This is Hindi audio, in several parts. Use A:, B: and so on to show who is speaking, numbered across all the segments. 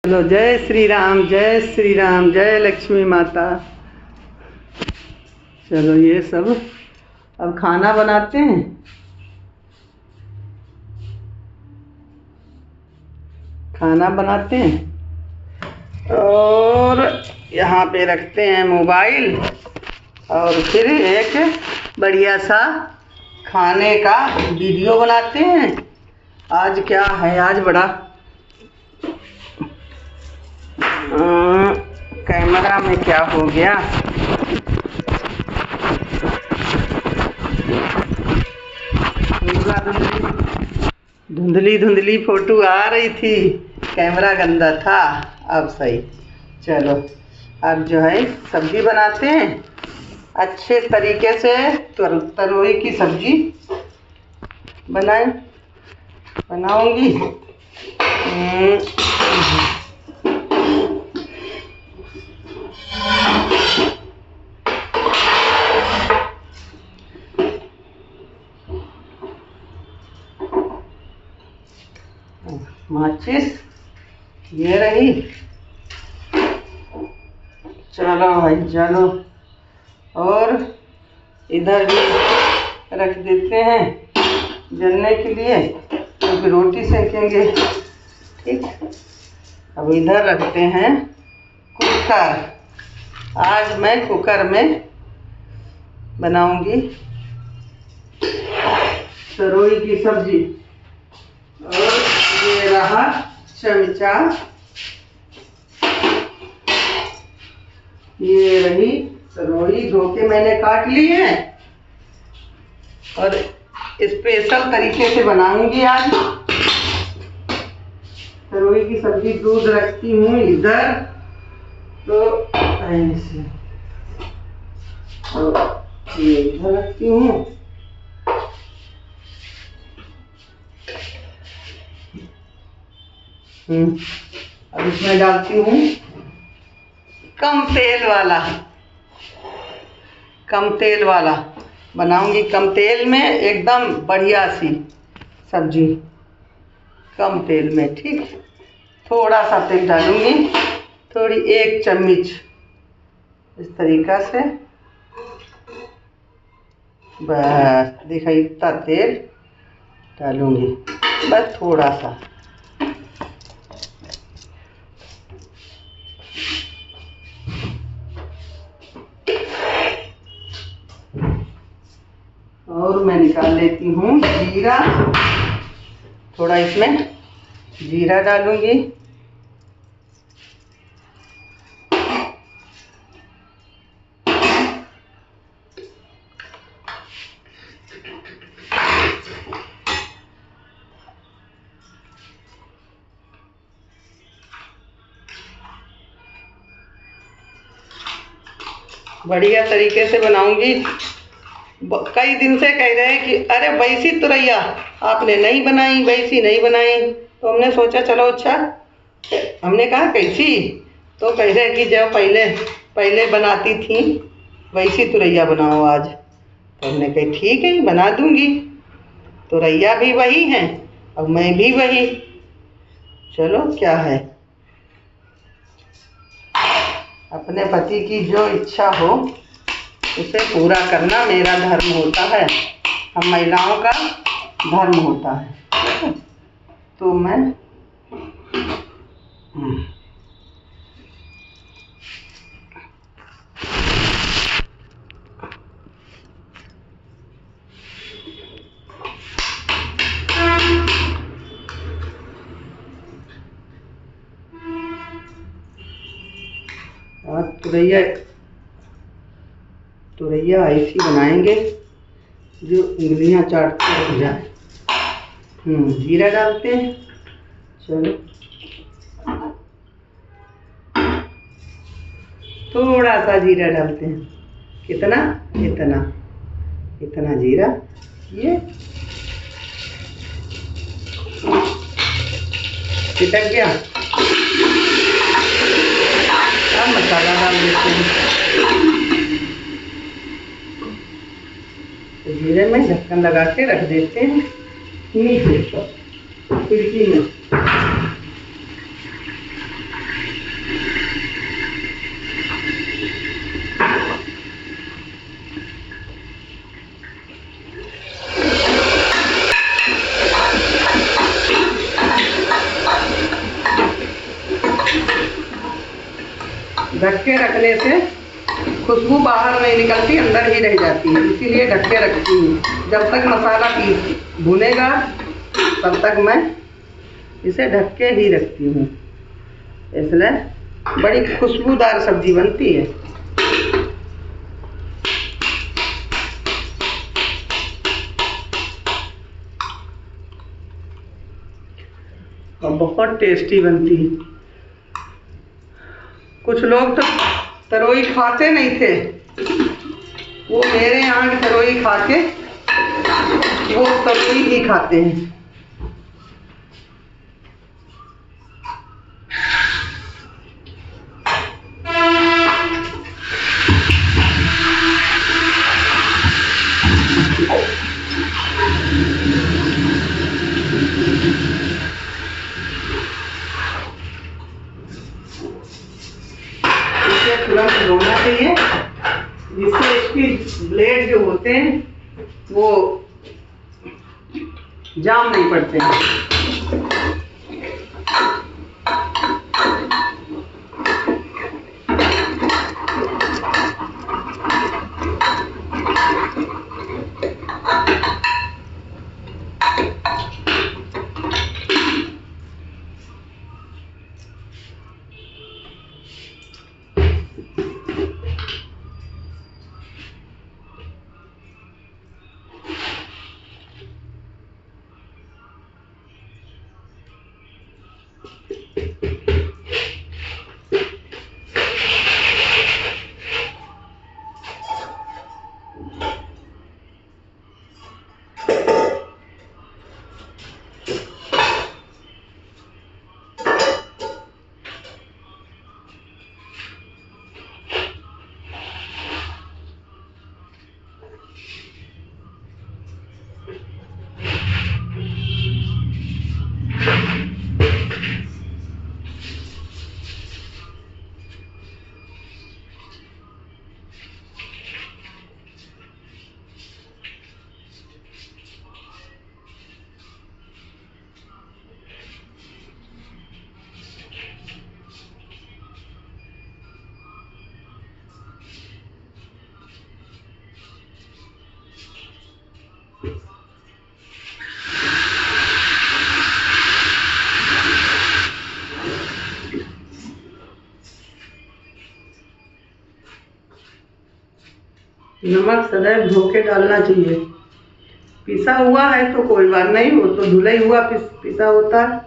A: चलो, जय श्री राम, जय श्री राम, जय लक्ष्मी माता। चलो, ये सब अब खाना बनाते हैं। खाना बनाते हैं और यहाँ पे रखते हैं मोबाइल और फिर एक बढ़िया सा खाने का वीडियो बनाते हैं। आज क्या है, आज बड़ा कैमरा में क्या हो गया। पूरा धुंधली धुंधली फोटो आ रही थी, कैमरा गंदा था। अब सही। चलो, अब जो है सब्जी बनाते हैं अच्छे तरीके से। तरोई की सब्जी बनाऊंगी। माचिस ये रही। चलो भाई, चलो। और इधर भी रख देते हैं जलने के लिए, क्योंकि रोटी सेकेंगे। ठीक। अब इधर रखते हैं कुकर। आज मैं कुकर में बनाऊंगी तरोई की सब्जी। और ये रहा चमचा, ये रही तरोई, धो के मैंने काट ली है और स्पेशल तरीके से बनाऊंगी आज तरोई की सब्जी। दूध रखती हूँ इधर, तो ऐसे ये इधर रखती हूँ। अब इसमें डालती हूँ कम तेल वाला बनाऊंगी। कम तेल में एकदम बढ़िया सी सब्जी, कम तेल में। ठीक। थोड़ा सा तेल डालूंगी, थोड़ी 1 चम्मच इस तरीक़ा से। बस देखा, इतना तेल डालूंगी, बस थोड़ा सा। और मैं निकाल लेती हूँ जीरा। थोड़ा इसमें जीरा डालूंगी। बढ़िया तरीके से बनाऊंगी। कई दिन से कह रहे हैं कि अरे वैसी तुरैया आपने नहीं बनाई, वैसी नहीं बनाई। तो हमने सोचा चलो अच्छा। हमने कहा कैसी, तो कह रहे कि जब पहले बनाती थी वैसी तुरैया बनाओ आज। तो हमने कहा ठीक है, बना दूंगी। तुरैया भी वही है और मैं भी वही। चलो, क्या है, अपने पति की जो इच्छा हो उसे पूरा करना मेरा धर्म होता है, हम महिलाओं का धर्म होता है। तो मैं तुरैया ऐसी बनाएंगे जो उंगलियां चाटते रह जाए। जीरा डालते हैं। चलो, थोड़ा सा जीरा डालते हैं। कितना? इतना जीरा। ये चिटक गया। अब मसाला डाल देते हैं। तो जीरे में ढक्कन लगा के रख देते हैं नीचे खिड़की में। ढक के रखने से खुशबू बाहर नहीं निकलती, अंदर ही रह जाती है, इसीलिए ढक के रखती हूँ। जब तक मसाला भुनेगा तब तक मैं इसे ढक के ही रखती हूँ, इसलिए बड़ी खुशबूदार सब्जी बनती है। और बहुत टेस्टी बनती है। कुछ लोग तो तरोई खाते नहीं थे, वो मेरे यहाँ की तरोई खा के वो तरोई ही खाते हैं। इसे तुरंत धोना चाहिए, जिससे इसकी ब्लेड जो होते हैं वो जाम नहीं पड़ते हैं। नमक सदैव धो के डालना चाहिए। पिसा हुआ है तो कोई बात नहीं, वो तो धुला ही हुआ पिसा होता है।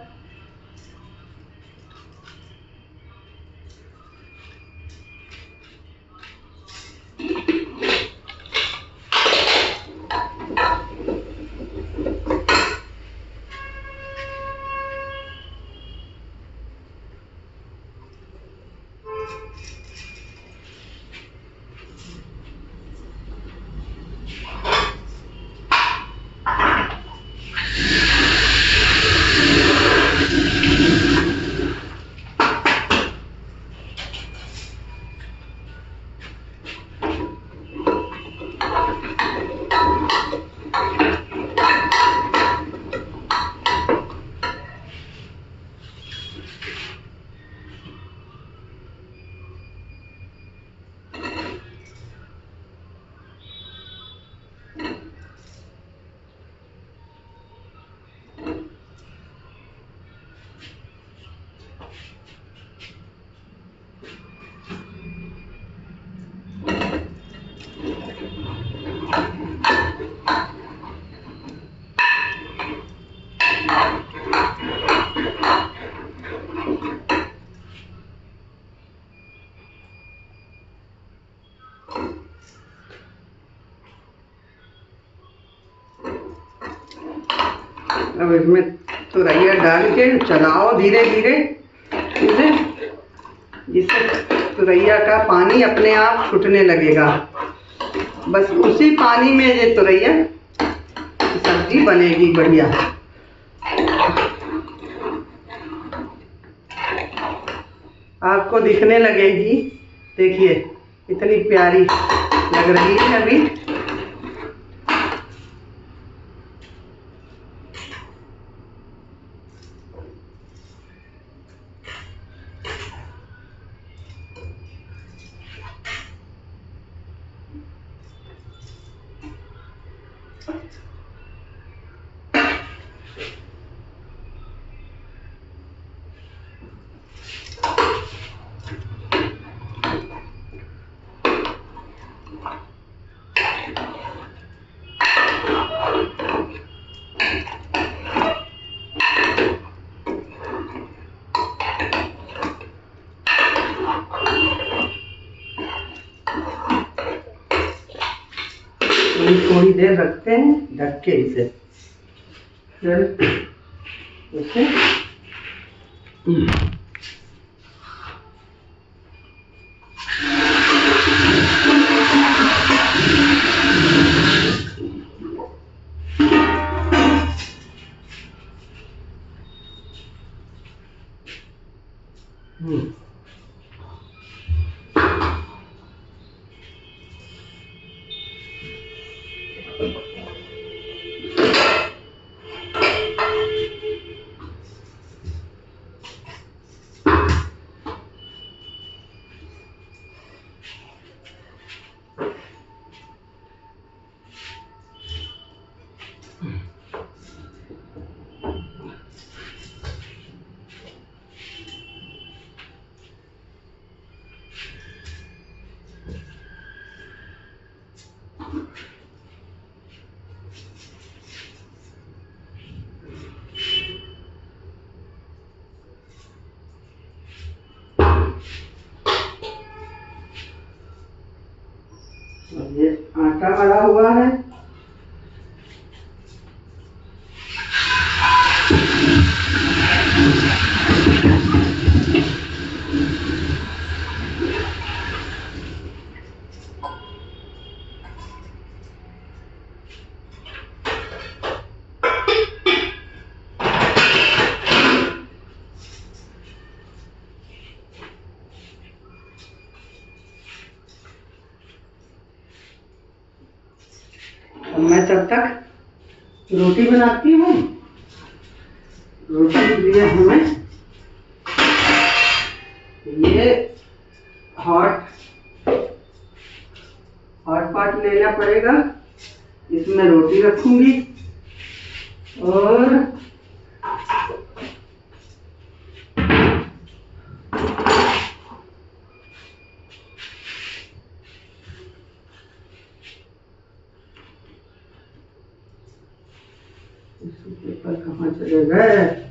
A: अब इसमें तुरैया डाल के चलाओ धीरे धीरे इसे, जिससे तुरैया का पानी अपने आप छूटने लगेगा। बस उसी पानी में ये तुरैया सब्जी बनेगी बढ़िया। आपको दिखने लगेगी, देखिए इतनी प्यारी लग रही है अभी। अभी थोड़ी देर रखते हैं ढक के इसे, फिर इसे ये आटा मरा हुआ है। मैं तब तक रोटी बनाती हूँ। रोटी के लिए हमें ये हॉट पॉट लेना पड़ेगा। इसमें रोटी रखूंगी और पेपर कहाँ चले गए।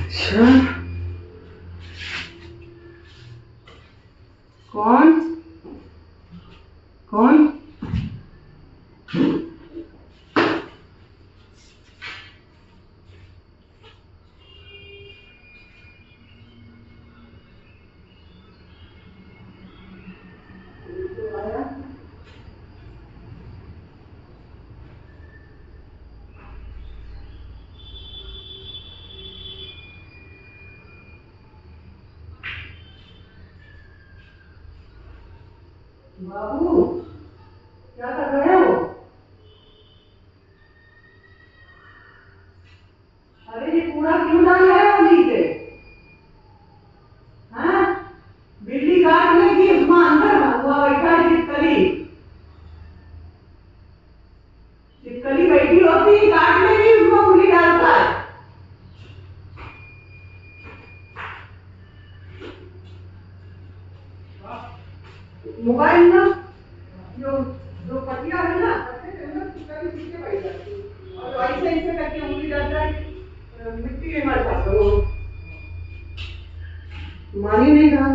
A: अच्छा, कौन कौन बाबू क्या कर रहे हो? अरे ये कूड़ा क्यों डाल रहे हो नीचे? हाँ, बिल्ली काट लेगी, उसमें अंदर हुआ बैठा है छिपकली बैठी होती है, काट लेगी, उसमें उंगली डालता है। मोबाइल ना जो जो पटिया है ना, पट्टे के अंदर छिपकली पीछे बैठ जाती है और ऐसे ऐसे करके उंगली डालता है, मिट्टी में मर जाता है। मानी नहीं रहा।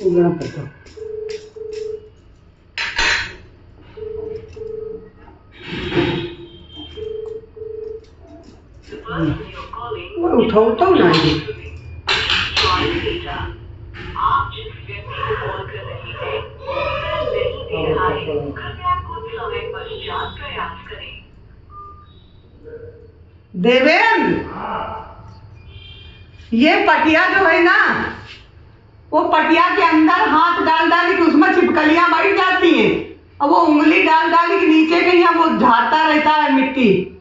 A: उगना पड़ता। वो उठाओ तो ना ये।
B: आप जिस व्यक्ति को कॉल कर रहे हैं नहीं दे रहा है, कृपया कुछ समय पश्चात प्रयास करें।
A: देवेन, ये पटिया जो है ना, वो पटिया के अंदर हाथ डाल डाल के उसमें छिपकलियां बैठ जाती हैं और वो उंगली डाल डाल के नीचे के यहाँ वो झाड़ता रहता है मिट्टी।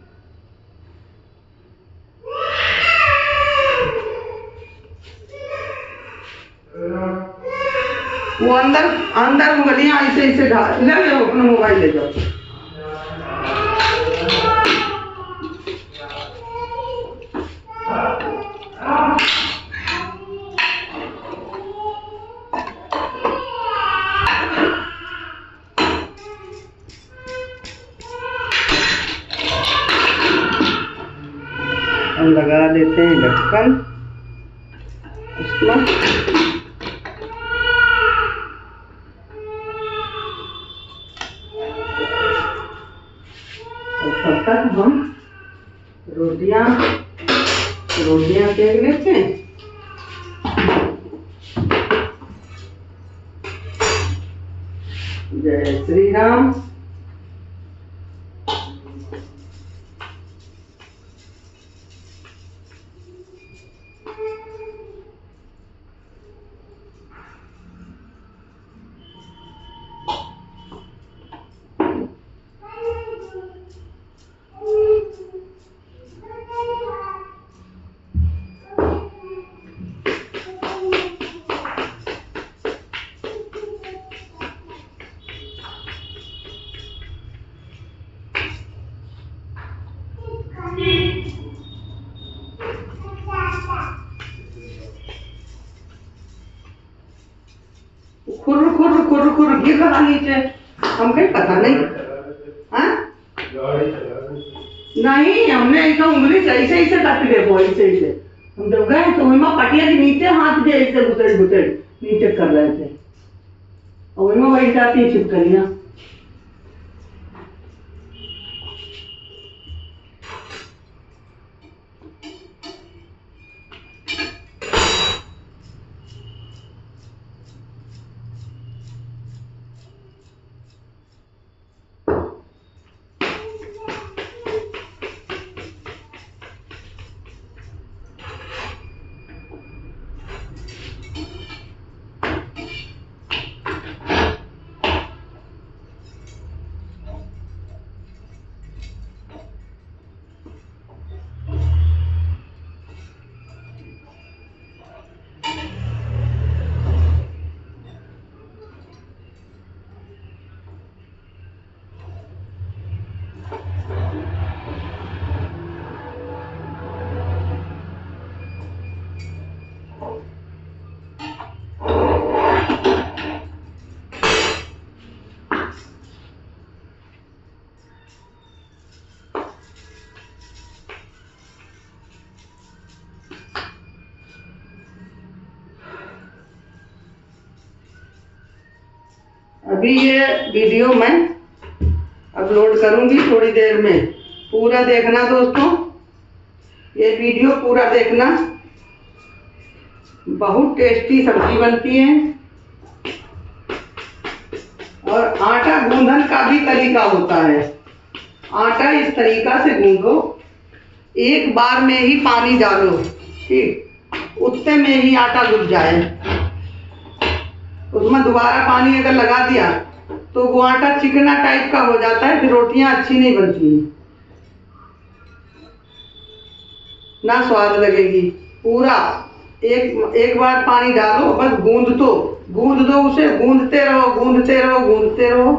A: वो अंदर अंदर उंगलियां ऐसे ऐसे डाल। ले लो अपना मोबाइल ले जाओ। हम लगा देते हैं ढक्कन उसमें। और तब तक हम रोटियां सेक लेते हैं। जय श्री राम। खुर खुर खुर खुर गिर रहा नीचे, हमको पता नहीं। हाँ नहीं, हमने ऐसा उंगली से ऐसे ऐसे काट देखो, ऐसे ऐसे हम जब गए तो वही पटिया के नीचे हाथ दे ऐसे घुसेड़ घुसेड़ नीचे कर रहे थे और वही बैठ जाती है छिपकलियां। अभी ये वीडियो मैं अपलोड करूंगी थोड़ी देर में, पूरा देखना दोस्तों। ये वीडियो पूरा देखना, बहुत टेस्टी सब्जी बनती है। और आटा गूंदन का भी तरीका होता है। आटा इस तरीका से गूंदो, एक बार में ही पानी डालो, ठीक, उतने में ही आटा गूंद जाए। उसमें दोबारा पानी अगर लगा दिया तो वो आटा चिकना टाइप का हो जाता है, फिर रोटियां अच्छी नहीं बनती हैं, ना स्वाद लगेगी। पूरा एक बार पानी डालो, बस गूंद दो उसे, गूंदते रहो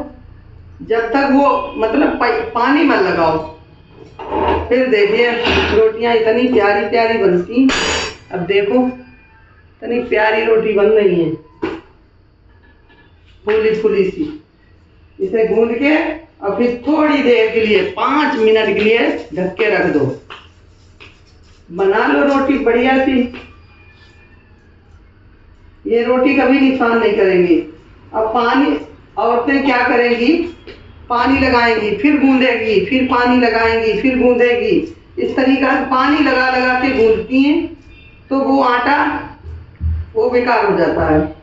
A: जब तक वो मतलब पानी मत लगाओ। फिर देखिए रोटियां इतनी प्यारी प्यारी बनती। अब देखो इतनी प्यारी रोटी बन रही है, फूली फूली सी। इसे गूंद के और फिर थोड़ी देर के लिए 5 मिनट के लिए ढक के रख दो। बना लो रोटी बढ़िया सी। ये रोटी कभी नुकसान नहीं करेंगी। अब पानी, औरतें क्या करेंगी, पानी लगाएंगी, फिर गूंदेगी, फिर पानी लगाएंगी, फिर गूंदेगी। इस तरीका से पानी लगा लगा के गूंदती हैं, तो वो आटा वो बेकार हो जाता है।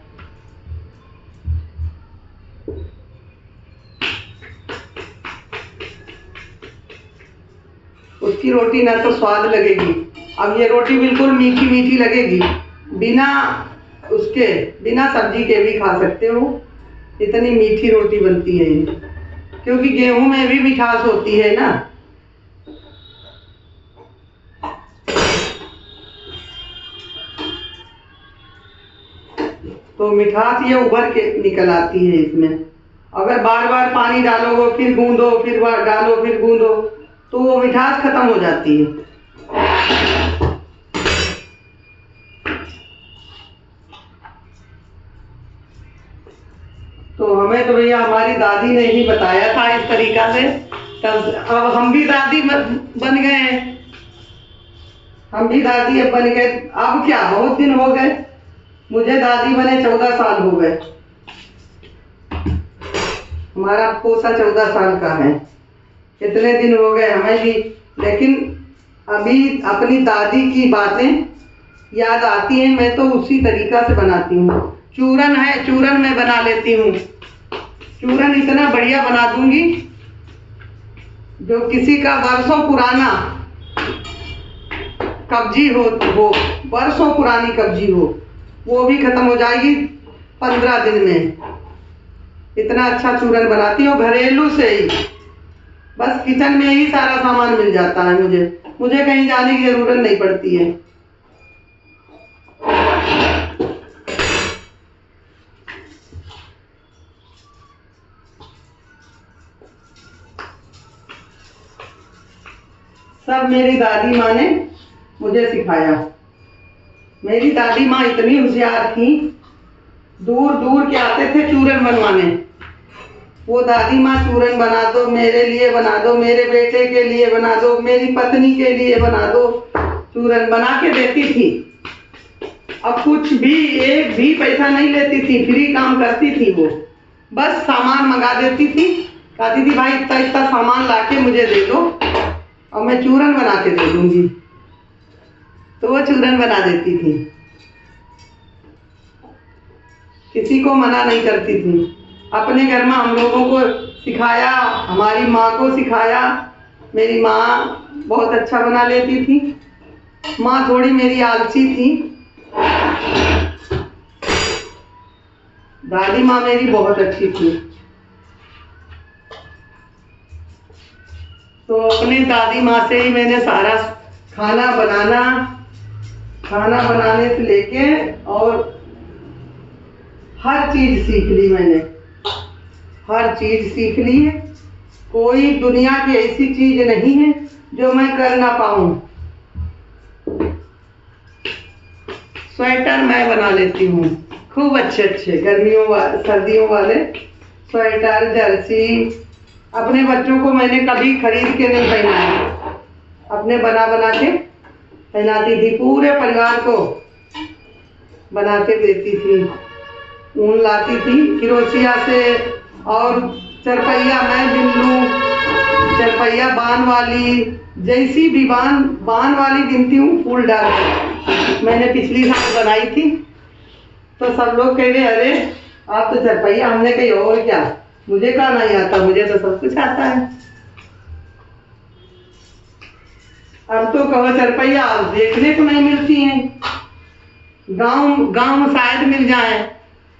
A: उसकी रोटी ना तो स्वाद लगेगी। अब ये रोटी बिल्कुल मीठी मीठी लगेगी, बिना उसके, बिना सब्जी के भी खा सकते हो। इतनी मीठी रोटी बनती है ये, क्योंकि गेहूं में भी मिठास होती है ना। तो मिठास ये उभर के निकल आती है इसमें। अगर बार बार पानी डालोगे, फिर गूंदो, फिर बार डालो, फिर गूंदो, तो वो मिठास खत्म हो जाती है। तो हमें तो भैया हमारी दादी ने ही बताया था इस तरीका से, तब अब हम भी दादी बन गए हैं। हम भी दादी अब बन गए। अब क्या, बहुत दिन हो गए, मुझे दादी बने 14 साल हो गए। हमारा पोसा 14 साल का है, इतने दिन हो गए हमें भी। लेकिन अभी अपनी दादी की बातें याद आती हैं। मैं तो उसी तरीका से बनाती हूँ। चूरन है, चूरन मैं बना लेती हूँ। चूरन इतना बढ़िया बना दूंगी, जो किसी का वर्षों पुराना कब्जी हो वर्षों पुरानी कब्जी हो, वो भी खत्म हो जाएगी 15 दिन में। इतना अच्छा चूरन बनाती हूँ, घरेलू से ही। बस किचन में ही सारा सामान मिल जाता है मुझे कहीं जाने की जरूरत नहीं पड़ती है। सब मेरी दादी माँ ने मुझे सिखाया। मेरी दादी माँ इतनी होशियार थी, दूर दूर के आते थे चूरन बनवाने। वो दादी माँ चूरन बना दो, मेरे लिए बना दो, मेरे बेटे के लिए बना दो, मेरी पत्नी के लिए बना दो, चूरन बना के देती थी। अब कुछ भी, एक भी पैसा नहीं लेती थी, फ्री काम करती थी वो। बस सामान मंगा देती थी, कहती थी भाई इतना इतना सामान लाके मुझे दे दो और मैं चूरन बना के दे दूंगी। तो वो चूरन बना देती थी, किसी को मना नहीं करती थी। अपने घर में हम लोगों को सिखाया, हमारी माँ को सिखाया। मेरी माँ बहुत अच्छा बना लेती थी। माँ थोड़ी मेरी आलसी थी। दादी माँ मेरी बहुत अच्छी थी। तो अपनी दादी माँ से ही मैंने सारा खाना बनाने से लेके और हर चीज सीख ली मैंने। हर चीज सीख ली है। कोई दुनिया की ऐसी चीज नहीं है जो मैं कर ना पाऊं। स्वेटर मैं बना लेती हूँ खूब अच्छे अच्छे, सर्दियों वाले स्वेटर, जर्सी। अपने बच्चों को मैंने कभी खरीद के नहीं पहनाया, अपने बना बना के पहनाती थी। पूरे परिवार को बना के देती थी। ऊन लाती थी क्रोशिया से, और चरपैया मैं बिन लूं, चरपैया बान वाली, जैसी भी बान वाली बिनती हूँ फूल डाल के। मैंने पिछली साल बनाई थी, तो सब लोग कह रहे अरे आप तो चरपैया। हमने कही और क्या, मुझे कहा नहीं आता, मुझे तो सब कुछ आता है। अब तो कहो चरपैया देखने को नहीं मिलती हैं। गांव में शायद मिल जाए,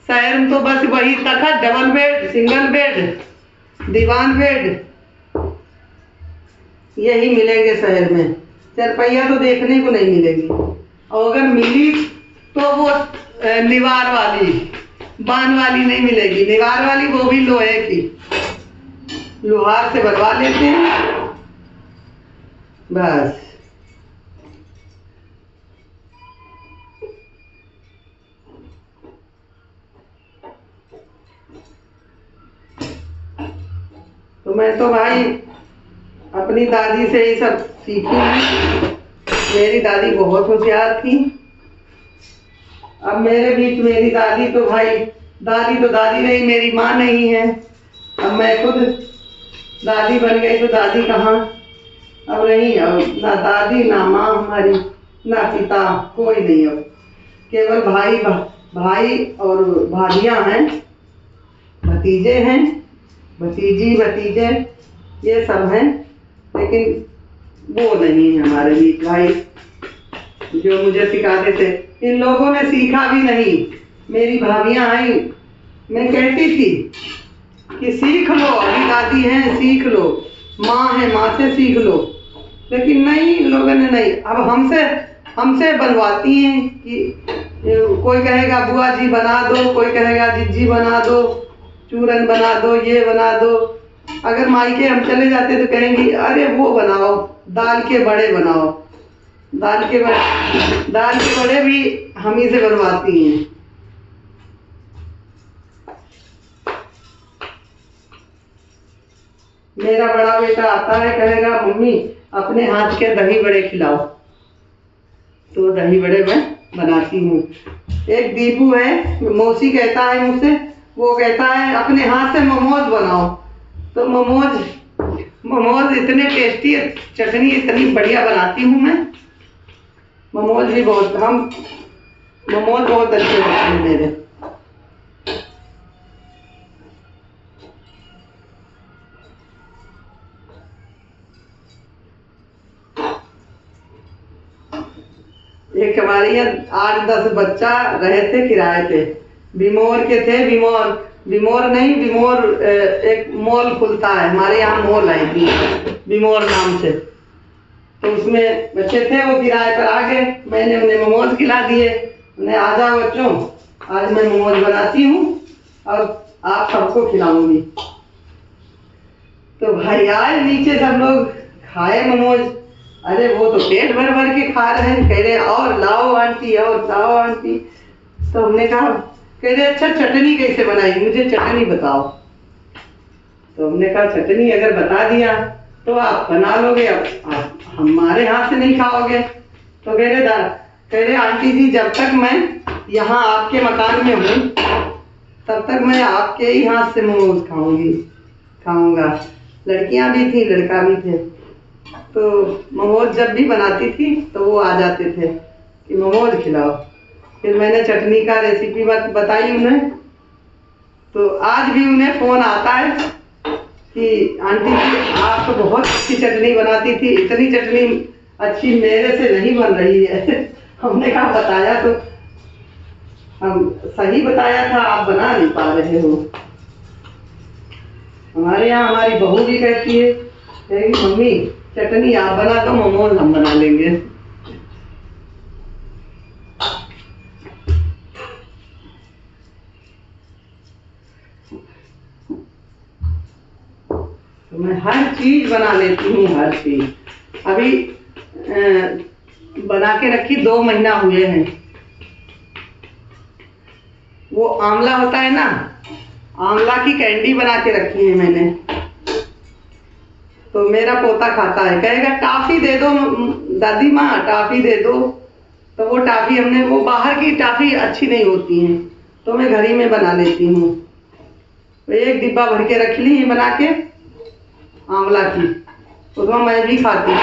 A: शहर में तो बस वही तखत, डबल बेड, सिंगल बेड, दीवान बेड, यही मिलेंगे शहर में। चरपैया तो देखने को नहीं मिलेगी। और अगर मिली तो वो निवार वाली, बान वाली नहीं मिलेगी। निवार वाली वो भी लोहे की, लोहार से बनवा लेते हैं बस। तो मैं तो भाई अपनी दादी से ये सब सीखी है। मेरी दादी बहुत होशियार थी। अब मेरे बीच मेरी दादी तो भाई, दादी तो दादी नहीं, मेरी माँ नहीं है। अब मैं खुद दादी बन गई तो दादी कहाँ, अब नहीं, अब ना दादी ना माँ हमारी, ना पिता, कोई नहीं। अब केवल भाई और भाभियाँ हैं, भतीजे हैं, भतीजी भतीजे ये सब हैं, लेकिन वो नहीं है हमारे बीच भाई जो मुझे सिखाते थे। इन लोगों ने सीखा भी नहीं। मेरी भाभियाँ आई, मैं कहती थी कि सीख लो, अभी दादी हैं सीख लो, माँ है माँ से सीख लो, लेकिन नहीं, इन लोगों ने नहीं। अब हमसे बनवाती हैं कि कोई कहेगा बुआ जी बना दो, कोई कहेगा जिज्जी बना दो, चूरन बना दो, ये बना दो। अगर मायके हम चले जाते तो कहेंगी अरे वो बनाओ, दाल के बड़े बनाओ। दाल के बड़े भी हम ही से बनवाती हैं। मेरा बड़ा बेटा आता है, कहेगा मम्मी अपने हाथ के दही बड़े खिलाओ, तो दही बड़े मैं बनाती हूँ। एक दीपू है, मौसी कहता है मुझसे, वो कहता है अपने हाथ से मोमोज बनाओ, तो मोमोज इतने टेस्टी, चटनी इतनी बढ़िया बनाती हूँ मैं। मोमोज बहुत अच्छे होते हैं मेरे। एक हमारे यहाँ 8-10 बच्चा रहे थे किराए पे, बिमोर के थे। बिमोर एक मॉल खुलता है हमारे यहाँ, मॉल है बिमोर नाम से, तो उसमें बच्चे थे, वो किराए पर आ गए। मैंने उन्हें मोमोज खिला दिए, उन्हें आ जाओ बच्चों, आज मैं मोमोज बनाती हूँ और आप सबको खिलाऊंगी। तो भाई आए नीचे, सब लोग खाए मोमोज। अरे वो तो पेट भर भर के खा रहे हैं, कह रहे और लाओ आंटी, और लाओ आंटी। तो हमने कहा, कह रहे अच्छा चटनी कैसे बनाई, मुझे चटनी बताओ। तो हमने कहा चटनी अगर बता दिया तो आप बना लोगे, अब आप हमारे हाथ से नहीं खाओगे। तो कह रहे आंटी जी जब तक मैं यहाँ आपके मकान में हूँ तब तक मैं आपके ही हाथ से मोमोज खाऊंगा। लड़कियां भी थी, लड़का भी थे, तो मोमोज जब भी बनाती थी तो वो आ जाते थे कि मोमोज खिलाओ। फिर मैंने चटनी का रेसिपी बताई उन्हें, तो आज भी उन्हें फ़ोन आता है कि आंटी जी आप तो बहुत अच्छी चटनी बनाती थी, इतनी चटनी अच्छी मेरे से नहीं बन रही है। हमने कहा बताया तो हम सही बताया था, आप बना नहीं पा रहे हो। हमारे यहाँ हमारी बहू भी कहती है, कहेगी मम्मी चटनी आप बना दो, मोमोज हम बना लेंगे। तो मैं हर चीज बना लेती हूँ, हर चीज। अभी बना के रखी 2 महीना हुए हैं। वो आंवला होता है ना, आंवला की कैंडी बना के रखी है मैंने। तो मेरा पोता खाता है, कहेगा टॉफी दे दो दादी माँ, टॉफी दे दो। तो वो टॉफी वो बाहर की टॉफी अच्छी नहीं होती है, तो मैं घर ही में बना लेती हूँ। तो 1 डिब्बा भर के रख ली बना के आंवला की, उसमें मैं भी खाती हूँ।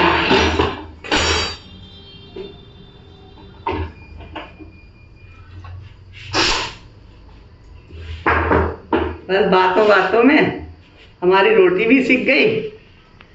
A: बस बातों बातों में हमारी रोटी भी सिक गई